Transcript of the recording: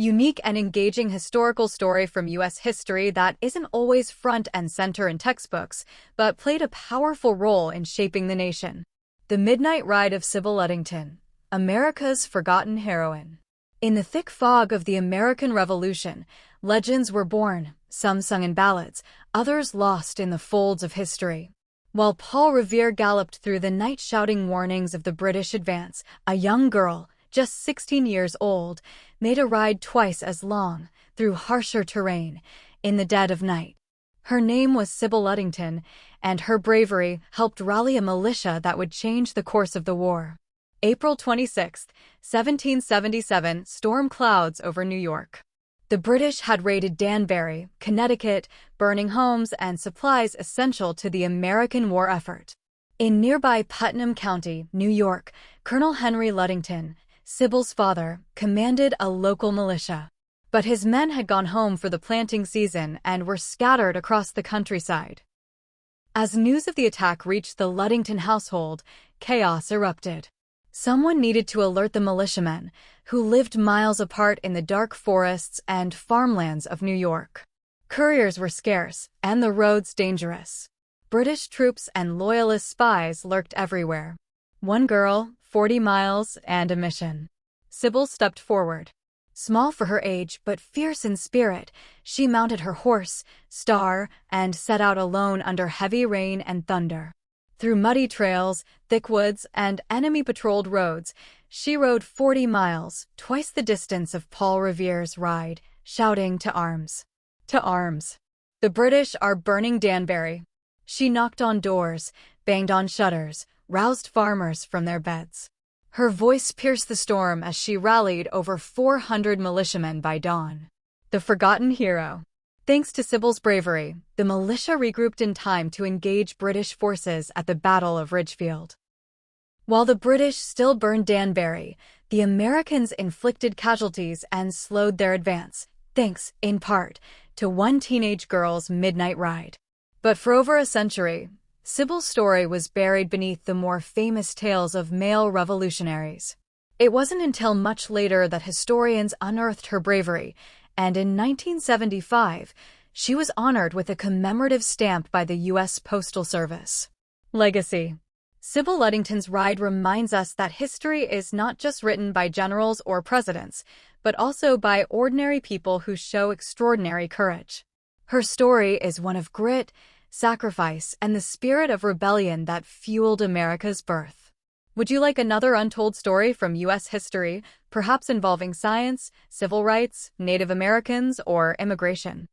Unique and engaging historical story from U.S. history that isn't always front and center in textbooks, but played a powerful role in shaping the nation. The Midnight Ride of Sybil Ludington, America's forgotten heroine. In the thick fog of the American Revolution, legends were born, some sung in ballads, others lost in the folds of history. While Paul Revere galloped through the night shouting warnings of the British advance, a young girl, just 16 years old, made a ride twice as long, through harsher terrain, in the dead of night. Her name was Sybil Ludington, and her bravery helped rally a militia that would change the course of the war. April 26, 1777, storm clouds over New York. The British had raided Danbury, Connecticut, burning homes and supplies essential to the American war effort. In nearby Putnam County, New York, Colonel Henry Ludington, Sybil's father, commanded a local militia. But his men had gone home for the planting season and were scattered across the countryside. As news of the attack reached the Ludington household, chaos erupted. Someone needed to alert the militiamen, who lived miles apart in the dark forests and farmlands of New York. Couriers were scarce, and the roads dangerous. British troops and Loyalist spies lurked everywhere. One girl, 40 miles, and a mission. Sybil stepped forward. Small for her age, but fierce in spirit, she mounted her horse, Star, and set out alone under heavy rain and thunder. Through muddy trails, thick woods, and enemy-patrolled roads, she rode 40 miles, twice the distance of Paul Revere's ride, shouting to arms. To arms. The British are burning Danbury. She knocked on doors, banged on shutters, roused farmers from their beds. Her voice pierced the storm as she rallied over 400 militiamen by dawn. The forgotten hero. Thanks to Sybil's bravery, the militia regrouped in time to engage British forces at the Battle of Ridgefield. While the British still burned Danbury, the Americans inflicted casualties and slowed their advance, thanks, in part, to one teenage girl's midnight ride. But for over a century, Sybil's story was buried beneath the more famous tales of male revolutionaries. It wasn't until much later that historians unearthed her bravery, and in 1975, she was honored with a commemorative stamp by the U.S. Postal Service. Legacy. Sybil Ludington's ride reminds us that history is not just written by generals or presidents, but also by ordinary people who show extraordinary courage. Her story is one of grit, sacrifice, and the spirit of rebellion that fueled America's birth. Would you like another untold story from U.S. history, perhaps involving science, civil rights, Native Americans, or immigration?